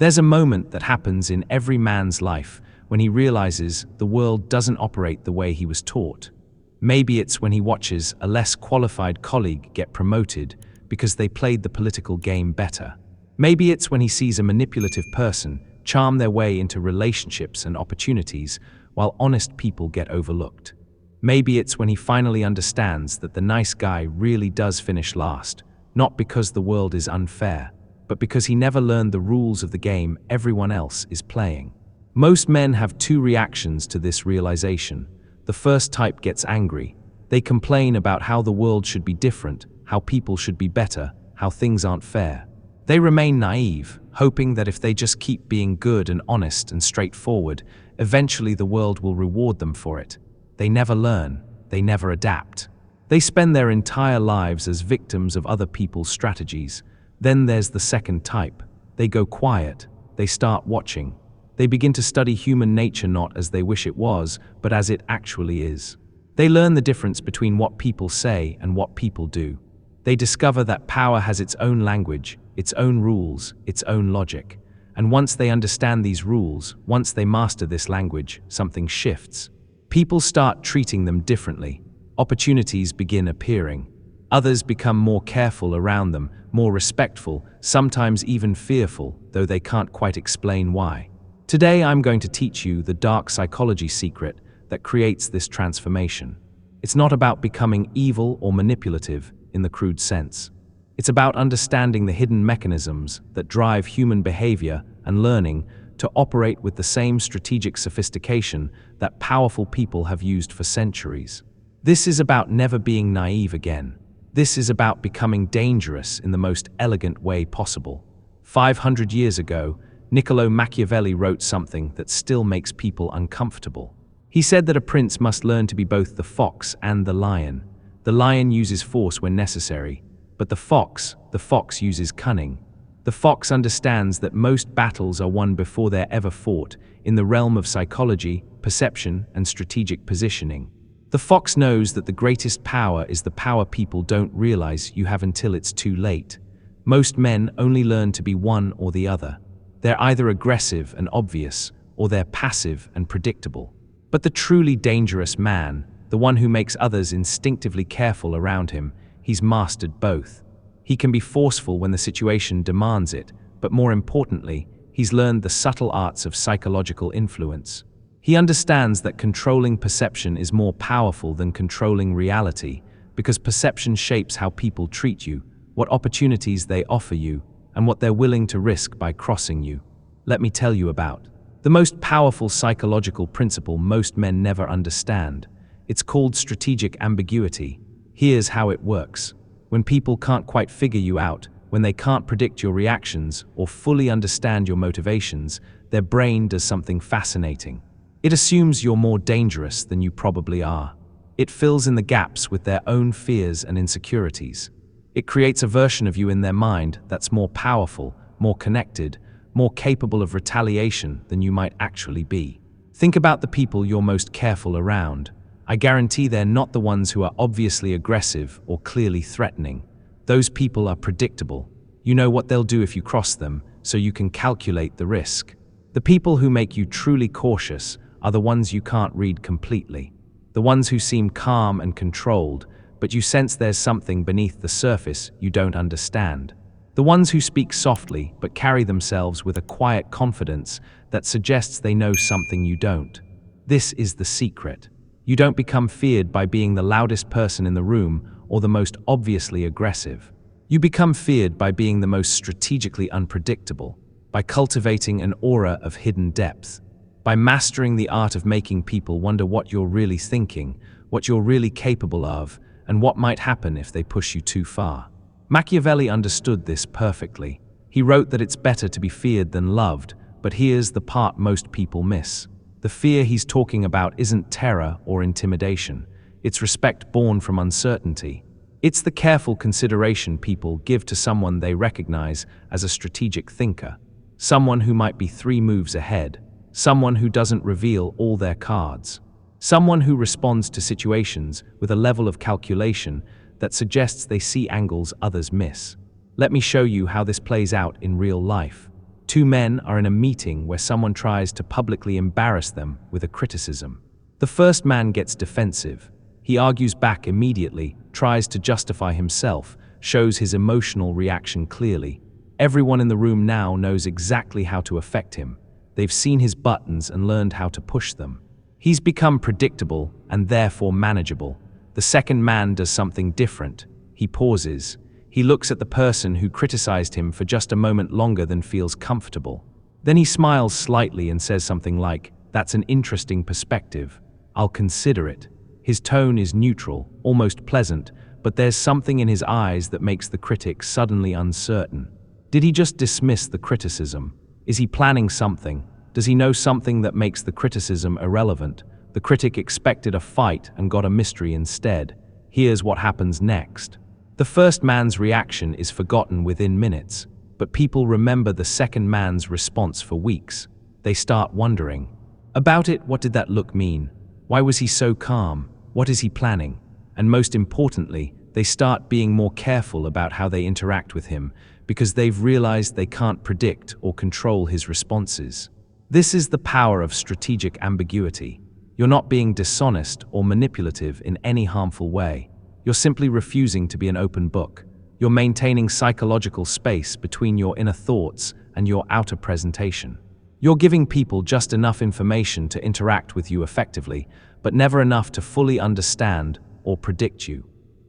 There's a moment that happens in every man's life when he realizes the world doesn't operate the way he was taught. Maybe it's when he watches a less qualified colleague get promoted because they played the political game better. Maybe it's when he sees a manipulative person charm their way into relationships and opportunities while honest people get overlooked. Maybe it's when he finally understands that the nice guy really does finish last, not because the world is unfair, but because he never learned the rules of the game everyone else is playing. Most men have two reactions to this realization. The first type gets angry. They complain about how the world should be different, how people should be better, how things aren't fair. They remain naive, hoping that if they just keep being good and honest and straightforward, eventually the world will reward them for it. They never learn. They never adapt. They spend their entire lives as victims of other people's strategies. Then there's the second type. They go quiet. They start watching. They begin to study human nature not as they wish it was, but as it actually is. They learn the difference between what people say and what people do. They discover that power has its own language, its own rules, its own logic. And once they understand these rules, once they master this language, something shifts. People start treating them differently. Opportunities begin appearing. Others become more careful around them, more respectful, sometimes even fearful, though they can't quite explain why. Today I'm going to teach you the dark psychology secret that creates this transformation. It's not about becoming evil or manipulative in the crude sense. It's about understanding the hidden mechanisms that drive human behavior and learning to operate with the same strategic sophistication that powerful people have used for centuries. This is about never being naive again. This is about becoming dangerous in the most elegant way possible. 500 years ago, Niccolo Machiavelli wrote something that still makes people uncomfortable. He said that a prince must learn to be both the fox and the lion. The lion uses force when necessary, but the fox uses cunning. The fox understands that most battles are won before they're ever fought in the realm of psychology, perception, and strategic positioning. The fox knows that the greatest power is the power people don't realize you have until it's too late. Most men only learn to be one or the other. They're either aggressive and obvious, or they're passive and predictable. But the truly dangerous man, the one who makes others instinctively careful around him, he's mastered both. He can be forceful when the situation demands it, but more importantly, he's learned the subtle arts of psychological influence. He understands that controlling perception is more powerful than controlling reality, because perception shapes how people treat you, what opportunities they offer you, and what they're willing to risk by crossing you. Let me tell you about the most powerful psychological principle most men never understand. It's called strategic ambiguity. Here's how it works. When people can't quite figure you out, when they can't predict your reactions or fully understand your motivations, their brain does something fascinating. It assumes you're more dangerous than you probably are. It fills in the gaps with their own fears and insecurities. It creates a version of you in their mind that's more powerful, more connected, more capable of retaliation than you might actually be. Think about the people you're most careful around. I guarantee they're not the ones who are obviously aggressive or clearly threatening. Those people are predictable. You know what they'll do if you cross them, so you can calculate the risk. The people who make you truly cautious are the ones you can't read completely. The ones who seem calm and controlled, but you sense there's something beneath the surface you don't understand. The ones who speak softly but carry themselves with a quiet confidence that suggests they know something you don't. This is the secret. You don't become feared by being the loudest person in the room or the most obviously aggressive. You become feared by being the most strategically unpredictable, by cultivating an aura of hidden depth, by mastering the art of making people wonder what you're really thinking, what you're really capable of, and what might happen if they push you too far. Machiavelli understood this perfectly. He wrote that it's better to be feared than loved, but here's the part most people miss. The fear he's talking about isn't terror or intimidation. It's respect born from uncertainty. It's the careful consideration people give to someone they recognize as a strategic thinker, someone who might be 3 moves ahead, someone who doesn't reveal all their cards, someone who responds to situations with a level of calculation that suggests they see angles others miss. Let me show you how this plays out in real life. Two men are in a meeting where someone tries to publicly embarrass them with a criticism. The first man gets defensive. He argues back immediately, tries to justify himself, shows his emotional reaction clearly. Everyone in the room now knows exactly how to affect him. They've seen his buttons and learned how to push them. He's become predictable and therefore manageable. The second man does something different. He pauses. He looks at the person who criticized him for just a moment longer than feels comfortable. Then he smiles slightly and says something like, "That's an interesting perspective. I'll consider it." His tone is neutral, almost pleasant, but there's something in his eyes that makes the critic suddenly uncertain. Did he just dismiss the criticism? Is he planning something? Does he know something that makes the criticism irrelevant? The critic expected a fight and got a mystery instead. Here's what happens next. The first man's reaction is forgotten within minutes, but people remember the second man's response for weeks. They start wondering about it. What did that look mean? Why was he so calm? What is he planning? And most importantly, they start being more careful about how they interact with him because they've realized they can't predict or control his responses. This is the power of strategic ambiguity. You're not being dishonest or manipulative in any harmful way. You're simply refusing to be an open book. You're maintaining psychological space between your inner thoughts and your outer presentation. You're giving people just enough information to interact with you effectively, but never enough to fully understand or predict you.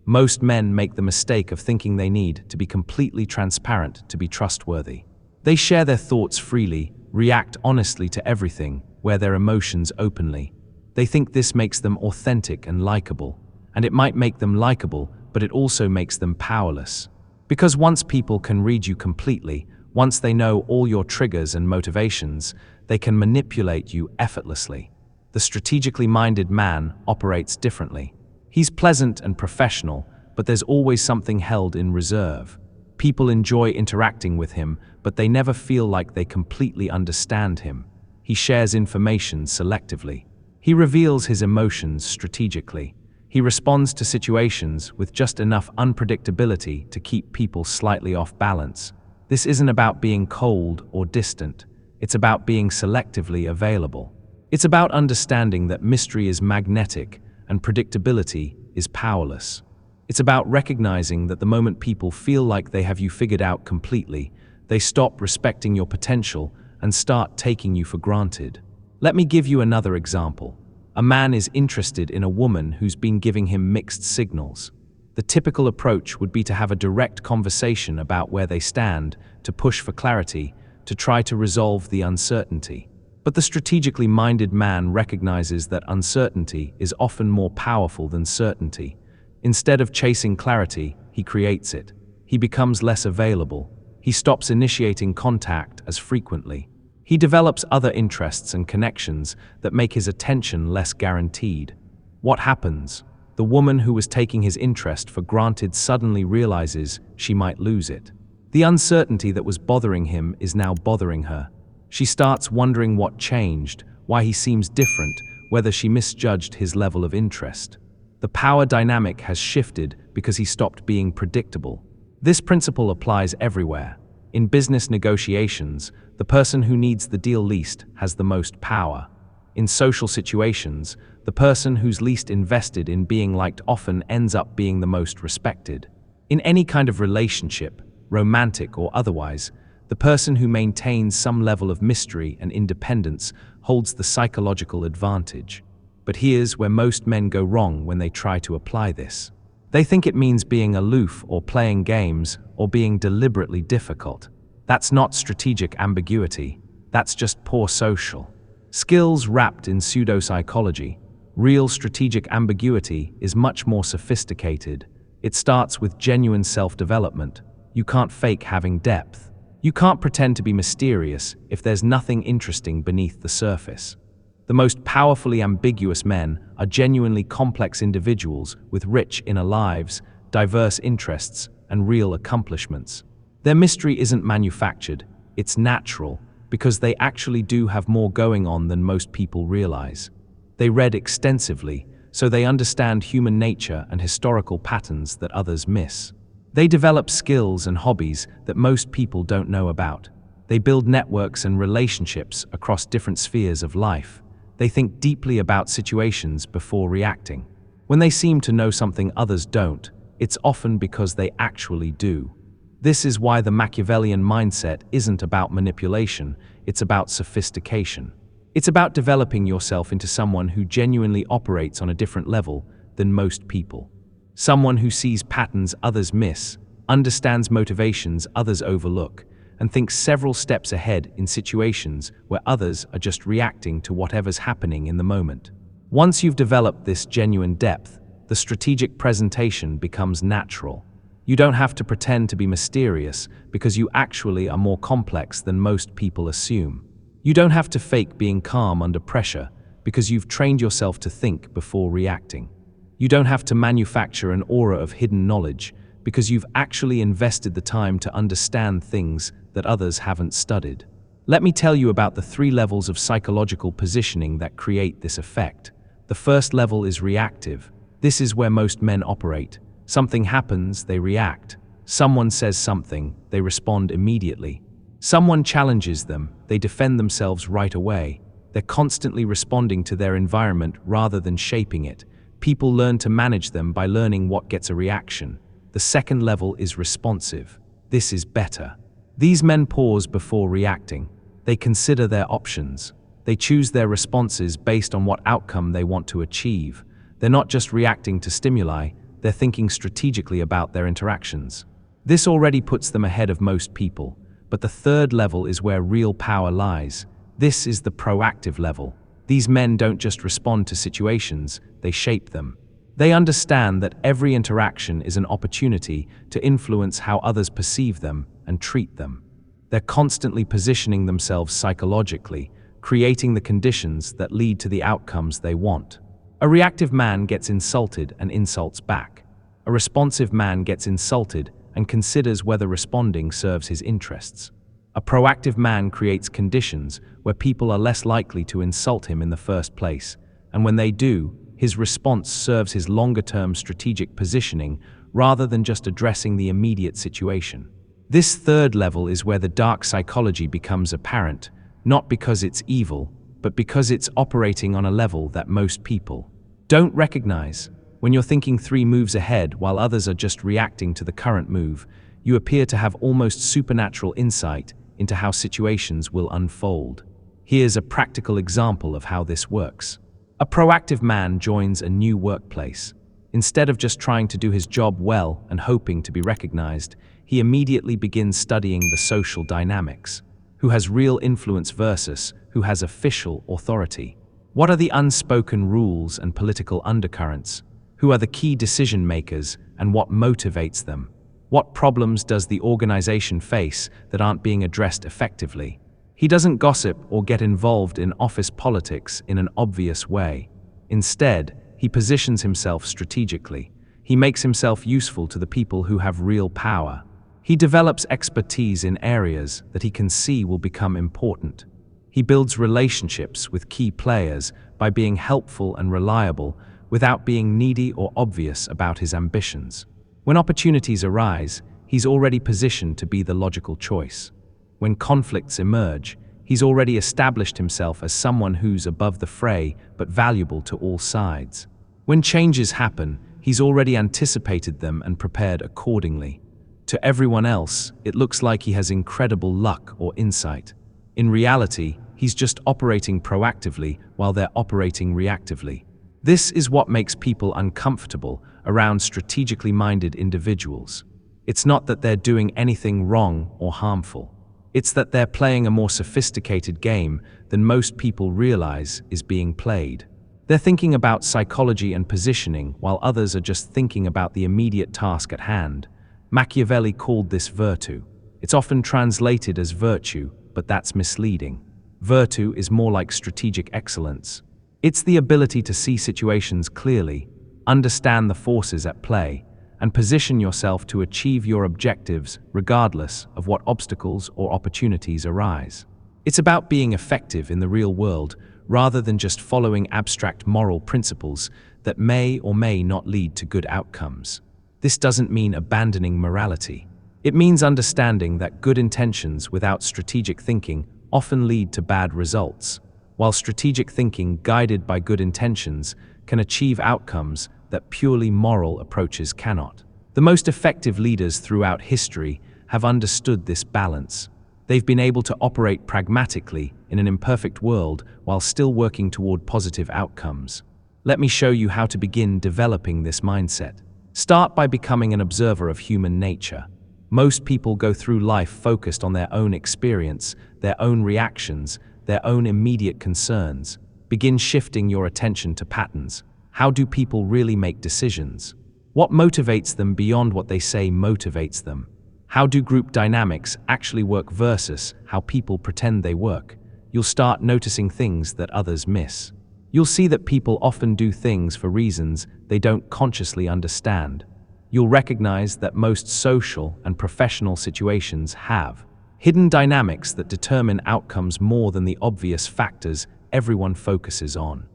Most men make the mistake of thinking they need to be completely transparent to be trustworthy. They share their thoughts freely, react honestly to everything, wear their emotions openly. They think this makes them authentic and likable. And it might make them likable, but it also makes them powerless. Because once people can read you completely, once they know all your triggers and motivations, they can manipulate you effortlessly. The strategically minded man operates differently. He's pleasant and professional, but there's always something held in reserve. People enjoy interacting with him, but they never feel like they completely understand him. He shares information selectively. He reveals his emotions strategically. He responds to situations with just enough unpredictability to keep people slightly off balance. This isn't about being cold or distant. It's about being selectively available. It's about understanding that mystery is magnetic and predictability is powerless. It's about recognizing that the moment people feel like they have you figured out completely, they stop respecting your potential and start taking you for granted. Let me give you another example. A man is interested in a woman who's been giving him mixed signals. The typical approach would be to have a direct conversation about where they stand, to push for clarity, to try to resolve the uncertainty. But the strategically minded man recognizes that uncertainty is often more powerful than certainty. Instead of chasing clarity, he creates it. He becomes less available. He stops initiating contact as frequently. He develops other interests and connections that make his attention less guaranteed. What happens? The woman who was taking his interest for granted suddenly realizes she might lose it. The uncertainty that was bothering him is now bothering her. She starts wondering what changed, why he seems different, whether she misjudged his level of interest. The power dynamic has shifted because he stopped being predictable. This principle applies everywhere. In business negotiations, the person who needs the deal least has the most power. In social situations, the person who's least invested in being liked often ends up being the most respected. In any kind of relationship, romantic or otherwise, the person who maintains some level of mystery and independence holds the psychological advantage. But here's where most men go wrong when they try to apply this. They think it means being aloof or playing games or being deliberately difficult. That's not strategic ambiguity. That's just poor social skills wrapped in pseudo-psychology. Real strategic ambiguity is much more sophisticated. It starts with genuine self-development. You can't fake having depth. You can't pretend to be mysterious if there's nothing interesting beneath the surface. The most powerfully ambiguous men are genuinely complex individuals with rich inner lives, diverse interests, and real accomplishments. Their mystery isn't manufactured, it's natural, because they actually do have more going on than most people realize. They read extensively, so they understand human nature and historical patterns that others miss. They develop skills and hobbies that most people don't know about. They build networks and relationships across different spheres of life. They think deeply about situations before reacting. When they seem to know something others don't, it's often because they actually do. This is why the Machiavellian mindset isn't about manipulation, it's about sophistication. It's about developing yourself into someone who genuinely operates on a different level than most people. Someone who sees patterns others miss, understands motivations others overlook, and thinks several steps ahead in situations where others are just reacting to whatever's happening in the moment. Once you've developed this genuine depth, the strategic presentation becomes natural. You don't have to pretend to be mysterious because you actually are more complex than most people assume. You don't have to fake being calm under pressure because you've trained yourself to think before reacting. You don't have to manufacture an aura of hidden knowledge because you've actually invested the time to understand things that others haven't studied. Let me tell you about the 3 levels of psychological positioning that create this effect. The first level is reactive. This is where most men operate. Something happens, they react. Someone says something, they respond immediately. Someone challenges them, they defend themselves right away. They're constantly responding to their environment rather than shaping it. People learn to manage them by learning what gets a reaction. The second level is responsive. This is better. These men pause before reacting. They consider their options. They choose their responses based on what outcome they want to achieve. They're not just reacting to stimuli, they're thinking strategically about their interactions. This already puts them ahead of most people, but the third level is where real power lies. This is the proactive level. These men don't just respond to situations, they shape them. They understand that every interaction is an opportunity to influence how others perceive them and treat them. They're constantly positioning themselves psychologically, creating the conditions that lead to the outcomes they want. A reactive man gets insulted and insults back. A responsive man gets insulted and considers whether responding serves his interests. A proactive man creates conditions where people are less likely to insult him in the first place, and when they do, his response serves his longer-term strategic positioning rather than just addressing the immediate situation. This third level is where the dark psychology becomes apparent, not because it's evil, but because it's operating on a level that most people don't recognize. When you're thinking 3 moves ahead while others are just reacting to the current move, you appear to have almost supernatural insight into how situations will unfold. Here's a practical example of how this works. A proactive man joins a new workplace. Instead of just trying to do his job well and hoping to be recognized, he immediately begins studying the social dynamics. Who has real influence versus who has official authority? What are the unspoken rules and political undercurrents? Who are the key decision makers and what motivates them? What problems does the organization face that aren't being addressed effectively? He doesn't gossip or get involved in office politics in an obvious way. Instead, he positions himself strategically. He makes himself useful to the people who have real power. He develops expertise in areas that he can see will become important. He builds relationships with key players by being helpful and reliable without being needy or obvious about his ambitions. When opportunities arise, he's already positioned to be the logical choice. When conflicts emerge, he's already established himself as someone who's above the fray but valuable to all sides. When changes happen, he's already anticipated them and prepared accordingly. To everyone else, it looks like he has incredible luck or insight. In reality, he's just operating proactively while they're operating reactively. This is what makes people uncomfortable around strategically minded individuals. It's not that they're doing anything wrong or harmful. It's that they're playing a more sophisticated game than most people realize is being played. They're thinking about psychology and positioning while others are just thinking about the immediate task at hand. Machiavelli called this virtue. It's often translated as virtue, but that's misleading. Virtue is more like strategic excellence. It's the ability to see situations clearly, understand the forces at play, and position yourself to achieve your objectives regardless of what obstacles or opportunities arise. It's about being effective in the real world rather than just following abstract moral principles that may or may not lead to good outcomes. This doesn't mean abandoning morality. It means understanding that good intentions without strategic thinking often lead to bad results, while strategic thinking guided by good intentions can achieve outcomes that purely moral approaches cannot. The most effective leaders throughout history have understood this balance. They've been able to operate pragmatically in an imperfect world while still working toward positive outcomes. Let me show you how to begin developing this mindset. Start by becoming an observer of human nature. Most people go through life focused on their own experience, their own reactions, their own immediate concerns. Begin shifting your attention to patterns. How do people really make decisions? What motivates them beyond what they say motivates them? How do group dynamics actually work versus how people pretend they work? You'll start noticing things that others miss. You'll see that people often do things for reasons they don't consciously understand. You'll recognize that most social and professional situations have hidden dynamics that determine outcomes more than the obvious factors everyone focuses on.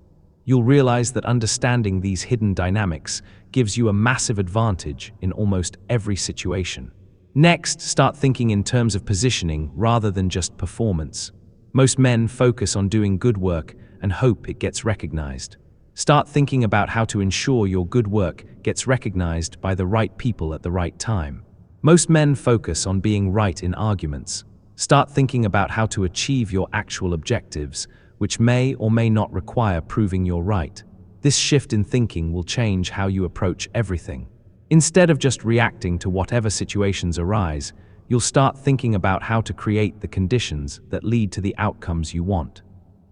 You'll realize that understanding these hidden dynamics gives you a massive advantage in almost every situation. Next, start thinking in terms of positioning rather than just performance. Most men focus on doing good work and hope it gets recognized. Start thinking about how to ensure your good work gets recognized by the right people at the right time. Most men focus on being right in arguments. Start thinking about how to achieve your actual objectives, which may or may not require proving you're right. This shift in thinking will change how you approach everything. Instead of just reacting to whatever situations arise, you'll start thinking about how to create the conditions that lead to the outcomes you want.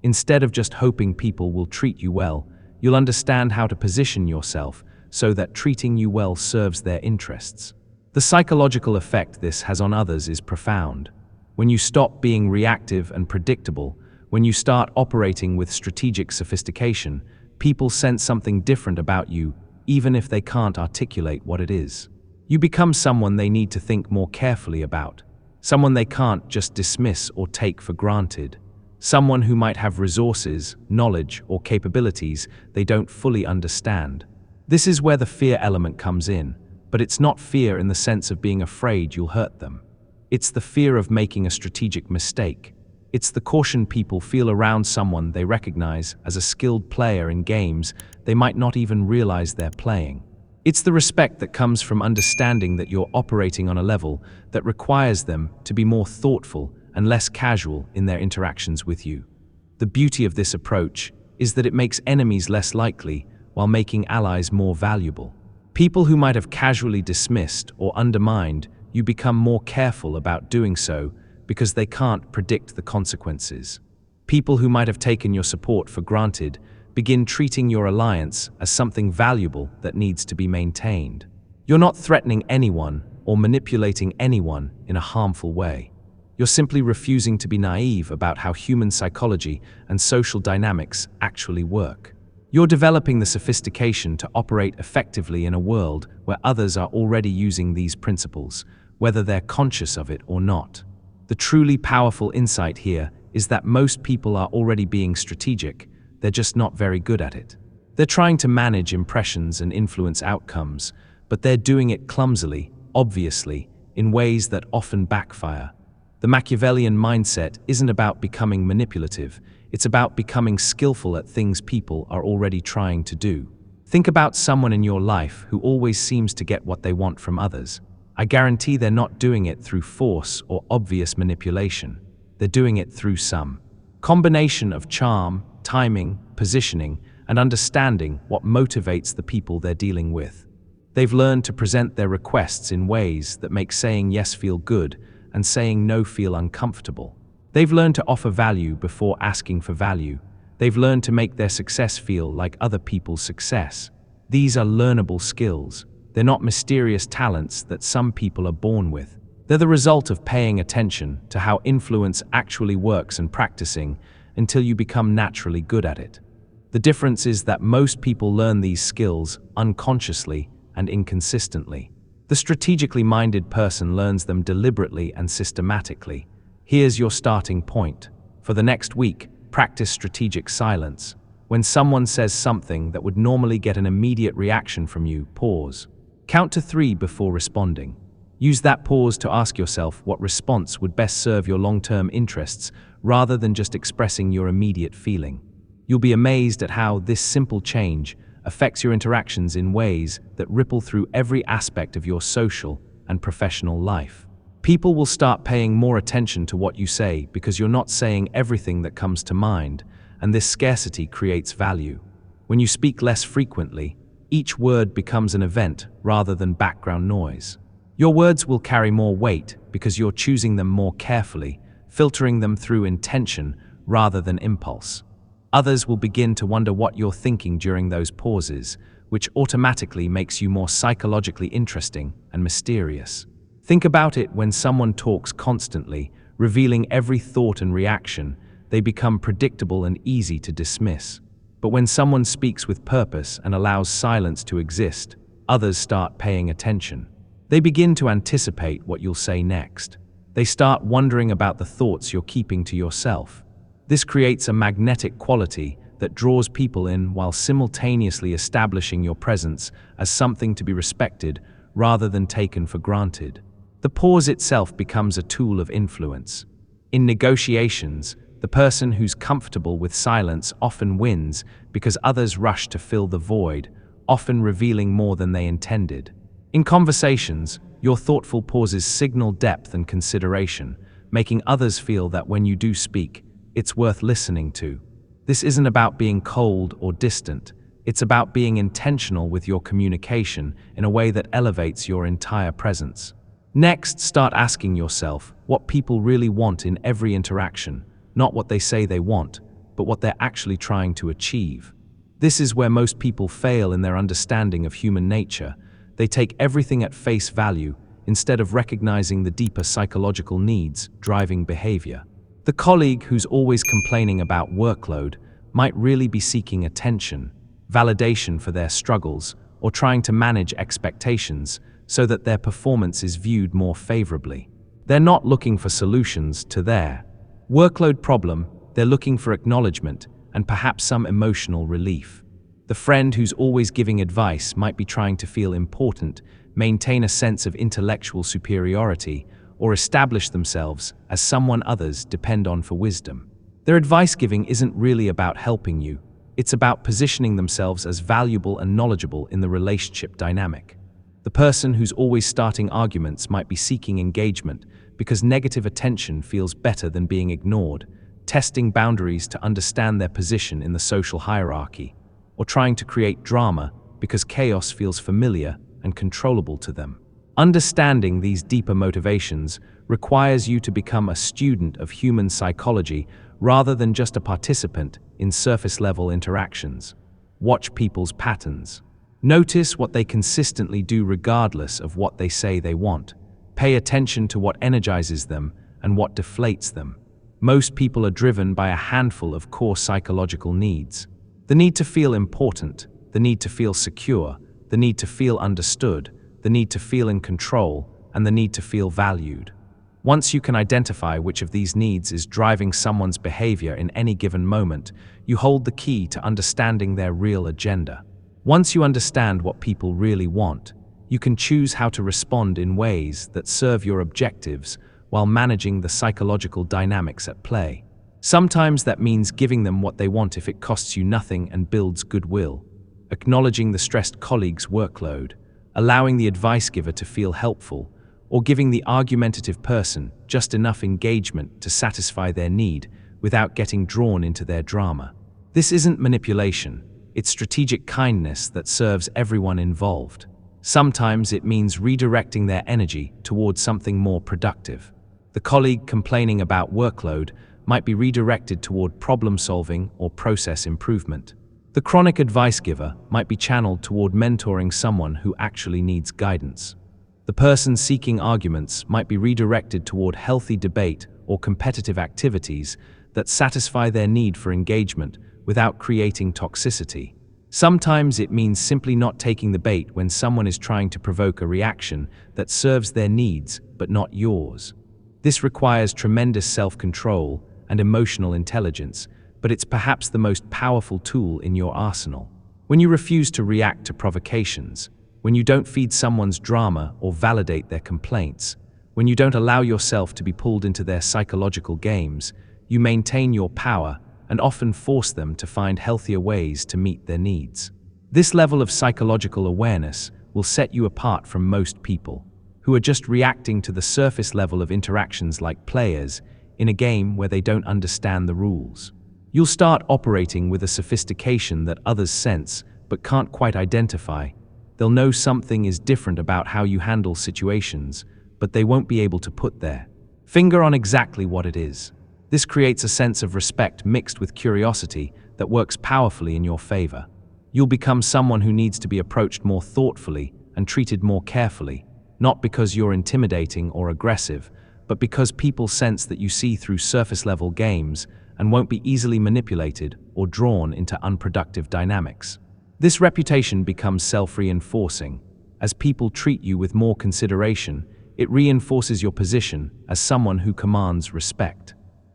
Instead of just hoping people will treat you well, you'll understand how to position yourself so that treating you well serves their interests. The psychological effect this has on others is profound. When you stop being reactive and predictable, when you start operating with strategic sophistication, people sense something different about you, even if they can't articulate what it is. You become someone they need to think more carefully about, someone they can't just dismiss or take for granted, someone who might have resources, knowledge, or capabilities they don't fully understand. This is where the fear element comes in, but it's not fear in the sense of being afraid you'll hurt them. It's the fear of making a strategic mistake. It's the caution people feel around someone they recognize as a skilled player in games they might not even realize they're playing. It's the respect that comes from understanding that you're operating on a level that requires them to be more thoughtful and less casual in their interactions with you. The beauty of this approach is that it makes enemies less likely while making allies more valuable. People who might have casually dismissed or undermined you become more careful about doing so because they can't predict the consequences. People who might have taken your support for granted begin treating your alliance as something valuable that needs to be maintained. You're not threatening anyone or manipulating anyone in a harmful way. You're simply refusing to be naive about how human psychology and social dynamics actually work. You're developing the sophistication to operate effectively in a world where others are already using these principles, whether they're conscious of it or not. The truly powerful insight here is that most people are already being strategic, they're just not very good at it. They're trying to manage impressions and influence outcomes, but they're doing it clumsily, obviously, in ways that often backfire. The Machiavellian mindset isn't about becoming manipulative, it's about becoming skillful at things people are already trying to do. Think about someone in your life who always seems to get what they want from others. I guarantee they're not doing it through force or obvious manipulation. They're doing it through some combination of charm, timing, positioning, and understanding what motivates the people they're dealing with. They've learned to present their requests in ways that make saying yes feel good and saying no feel uncomfortable. They've learned to offer value before asking for value. They've learned to make their success feel like other people's success. These are learnable skills. They're not mysterious talents that some people are born with. They're the result of paying attention to how influence actually works and practicing until you become naturally good at it. The difference is that most people learn these skills unconsciously and inconsistently. The strategically minded person learns them deliberately and systematically. Here's your starting point. For the next week, practice strategic silence. When someone says something that would normally get an immediate reaction from you, pause. Count to 3 before responding. Use that pause to ask yourself what response would best serve your long-term interests rather than just expressing your immediate feeling. You'll be amazed at how this simple change affects your interactions in ways that ripple through every aspect of your social and professional life. People will start paying more attention to what you say because you're not saying everything that comes to mind, and this scarcity creates value. When you speak less frequently, each word becomes an event rather than background noise. Your words will carry more weight because you're choosing them more carefully, filtering them through intention rather than impulse. Others will begin to wonder what you're thinking during those pauses, which automatically makes you more psychologically interesting and mysterious. Think about it: when someone talks constantly, revealing every thought and reaction, they become predictable and easy to dismiss. But when someone speaks with purpose and allows silence to exist, others start paying attention. They begin to anticipate what you'll say next. They start wondering about the thoughts you're keeping to yourself. This creates a magnetic quality that draws people in while simultaneously establishing your presence as something to be respected rather than taken for granted. The pause itself becomes a tool of influence. In negotiations, the person who's comfortable with silence often wins because others rush to fill the void, often revealing more than they intended. In conversations, your thoughtful pauses signal depth and consideration, making others feel that when you do speak, it's worth listening to. This isn't about being cold or distant. It's about being intentional with your communication in a way that elevates your entire presence. Next, start asking yourself what people really want in every interaction, not what they say they want, but what they're actually trying to achieve. This is where most people fail in their understanding of human nature. They take everything at face value instead of recognizing the deeper psychological needs driving behavior. The colleague who's always complaining about workload might really be seeking attention, validation for their struggles, or trying to manage expectations so that their performance is viewed more favorably. They're not looking for solutions to their workload problem, they're looking for acknowledgement and perhaps some emotional relief. The friend who's always giving advice might be trying to feel important, maintain a sense of intellectual superiority, or establish themselves as someone others depend on for wisdom. Their advice giving isn't really about helping you, it's about positioning themselves as valuable and knowledgeable in the relationship dynamic. The person who's always starting arguments might be seeking engagement because negative attention feels better than being ignored, testing boundaries to understand their position in the social hierarchy, or trying to create drama because chaos feels familiar and controllable to them. Understanding these deeper motivations requires you to become a student of human psychology rather than just a participant in surface-level interactions. Watch people's patterns. Notice what they consistently do regardless of what they say they want. Pay attention to what energizes them and what deflates them. Most people are driven by a handful of core psychological needs. The need to feel important, the need to feel secure, the need to feel understood, the need to feel in control, and the need to feel valued. Once you can identify which of these needs is driving someone's behavior in any given moment, you hold the key to understanding their real agenda. Once you understand what people really want, you can choose how to respond in ways that serve your objectives while managing the psychological dynamics at play. Sometimes that means giving them what they want if it costs you nothing and builds goodwill, acknowledging the stressed colleague's workload, allowing the advice giver to feel helpful, or giving the argumentative person just enough engagement to satisfy their need without getting drawn into their drama. This isn't manipulation. It's strategic kindness that serves everyone involved. Sometimes it means redirecting their energy towards something more productive. The colleague complaining about workload might be redirected toward problem solving or process improvement. The chronic advice giver might be channeled toward mentoring someone who actually needs guidance. The person seeking arguments might be redirected toward healthy debate or competitive activities that satisfy their need for engagement without creating toxicity. Sometimes it means simply not taking the bait when someone is trying to provoke a reaction that serves their needs but not yours. This requires tremendous self-control and emotional intelligence, but it's perhaps the most powerful tool in your arsenal. When you refuse to react to provocations, when you don't feed someone's drama or validate their complaints, when you don't allow yourself to be pulled into their psychological games, you maintain your power and often force them to find healthier ways to meet their needs. This level of psychological awareness will set you apart from most people, who are just reacting to the surface level of interactions like players in a game where they don't understand the rules. You'll start operating with a sophistication that others sense but can't quite identify. They'll know something is different about how you handle situations, but they won't be able to put their finger on exactly what it is. This creates a sense of respect mixed with curiosity that works powerfully in your favor. You'll become someone who needs to be approached more thoughtfully and treated more carefully, not because you're intimidating or aggressive, but because people sense that you see through surface-level games and won't be easily manipulated or drawn into unproductive dynamics. This reputation becomes self-reinforcing. As people treat you with more consideration, it reinforces your position as someone who commands respect.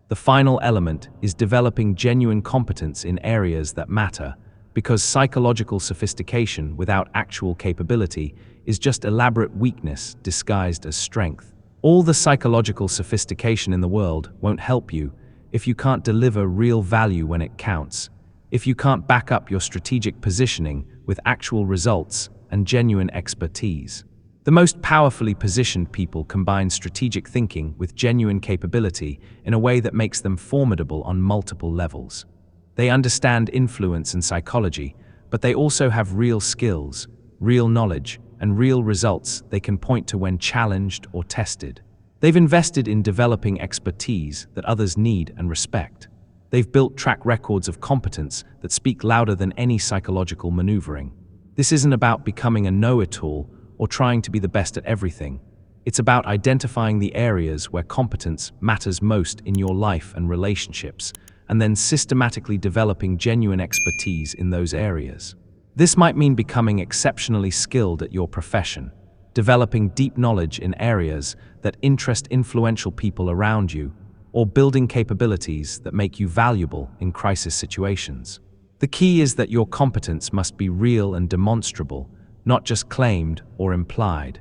The final element is developing genuine competence in areas that matter, because psychological sophistication without actual capability is just elaborate weakness disguised as strength. All the psychological sophistication in the world won't help you if you can't deliver real value when it counts, if you can't back up your strategic positioning with actual results and genuine expertise. The most powerfully positioned people combine strategic thinking with genuine capability in a way that makes them formidable on multiple levels. They understand influence and psychology, but they also have real skills, real knowledge, and real results they can point to when challenged or tested. They've invested in developing expertise that others need and respect. They've built track records of competence that speak louder than any psychological maneuvering. This isn't about becoming a know-it-all or trying to be the best at everything. It's about identifying the areas where competence matters most in your life and relationships, and then systematically developing genuine expertise in those areas. This might mean becoming exceptionally skilled at your profession, developing deep knowledge in areas that interest influential people around you, or building capabilities that make you valuable in crisis situations. The key is that your competence must be real and demonstrable, not just claimed or implied.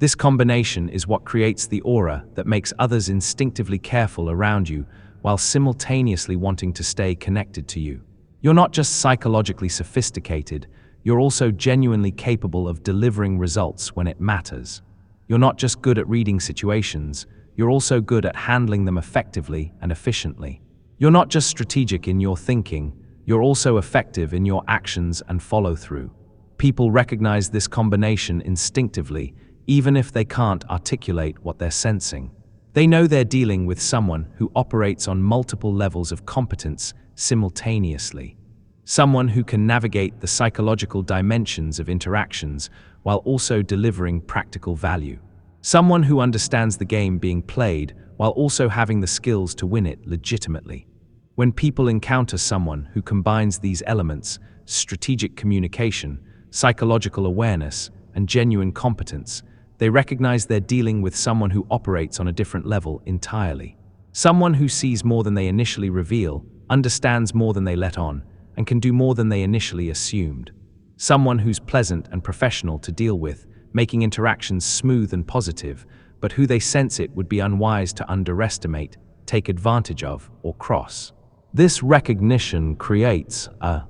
This combination is what creates the aura that makes others instinctively careful around you while simultaneously wanting to stay connected to you. You're not just psychologically sophisticated, you're also genuinely capable of delivering results when it matters. You're not just good at reading situations, you're also good at handling them effectively and efficiently. You're not just strategic in your thinking, you're also effective in your actions and follow-through. People recognize this combination instinctively, even if they can't articulate what they're sensing. They know they're dealing with someone who operates on multiple levels of competence simultaneously. Someone who can navigate the psychological dimensions of interactions while also delivering practical value. Someone who understands the game being played while also having the skills to win it legitimately. When people encounter someone who combines these elements, strategic communication, psychological awareness, and genuine competence, they recognize they're dealing with someone who operates on a different level entirely. Someone who sees more than they initially reveal, understands more than they let on, and can do more than they initially assumed. Someone who's pleasant and professional to deal with, making interactions smooth and positive, but who they sense it would be unwise to underestimate, take advantage of, or cross. This recognition creates a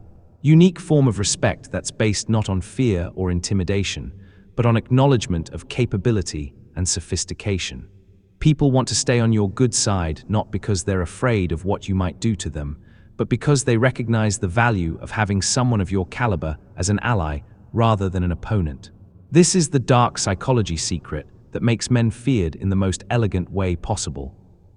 unique form of respect that's based not on fear or intimidation, but on acknowledgement of capability and sophistication. People want to stay on your good side not because they're afraid of what you might do to them, but because they recognize the value of having someone of your caliber as an ally rather than an opponent. This is the dark psychology secret that makes men feared in the most elegant way possible.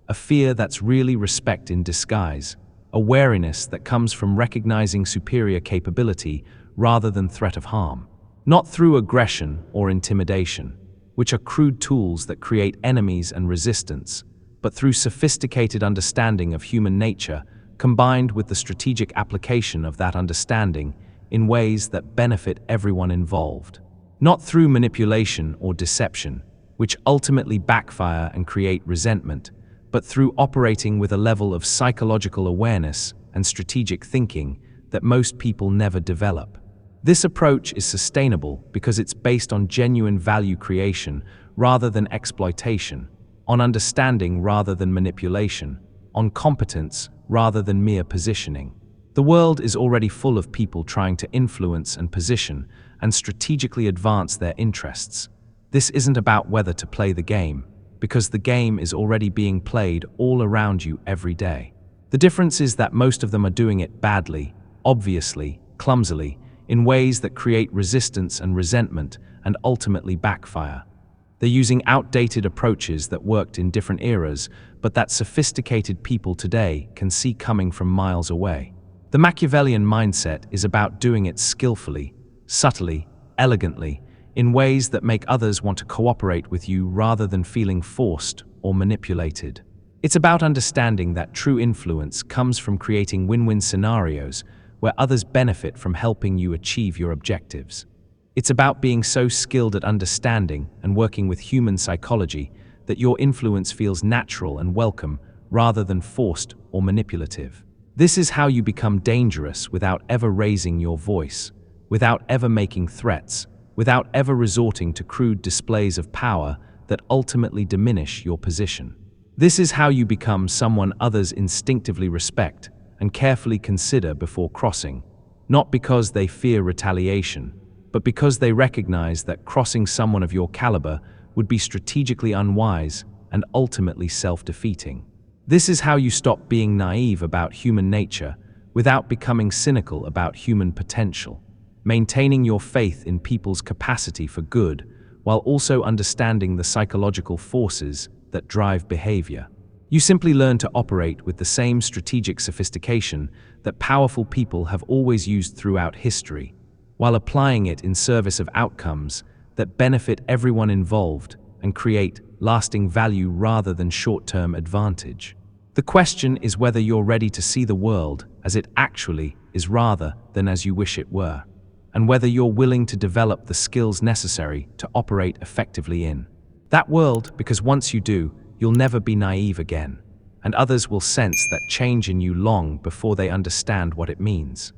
A fear that's really respect in disguise, a wariness that comes from recognizing superior capability rather than threat of harm. Not through aggression or intimidation, which are crude tools that create enemies and resistance, but through sophisticated understanding of human nature combined with the strategic application of that understanding in ways that benefit everyone involved. Not through manipulation or deception, which ultimately backfire and create resentment, but through operating with a level of psychological awareness and strategic thinking that most people never develop. This approach is sustainable because it's based on genuine value creation rather than exploitation, on understanding rather than manipulation, on competence rather than mere positioning. The world is already full of people trying to influence and position and strategically advance their interests. This isn't about whether to play the game, because the game is already being played all around you every day. The difference is that most of them are doing it badly, obviously, clumsily, in ways that create resistance and resentment and ultimately backfire. They're using outdated approaches that worked in different eras, but that sophisticated people today can see coming from miles away. The Machiavellian mindset is about doing it skillfully, subtly, elegantly, in ways that make others want to cooperate with you rather than feeling forced or manipulated. It's about understanding that true influence comes from creating win-win scenarios where others benefit from helping you achieve your objectives. It's about being so skilled at understanding and working with human psychology that your influence feels natural and welcome rather than forced or manipulative. This is how you become dangerous without ever raising your voice, without ever making threats, without ever resorting to crude displays of power that ultimately diminish your position. This is how you become someone others instinctively respect and carefully consider before crossing, not because they fear retaliation, but because they recognize that crossing someone of your caliber would be strategically unwise and ultimately self-defeating. This is how you stop being naive about human nature without becoming cynical about human potential, maintaining your faith in people's capacity for good while also understanding the psychological forces that drive behavior. You simply learn to operate with the same strategic sophistication that powerful people have always used throughout history, while applying it in service of outcomes that benefit everyone involved and create lasting value rather than short-term advantage. The question is whether you're ready to see the world as it actually is rather than as you wish it were, and whether you're willing to develop the skills necessary to operate effectively in that world, because once you do, you'll never be naive again, and others will sense that change in you long before they understand what it means.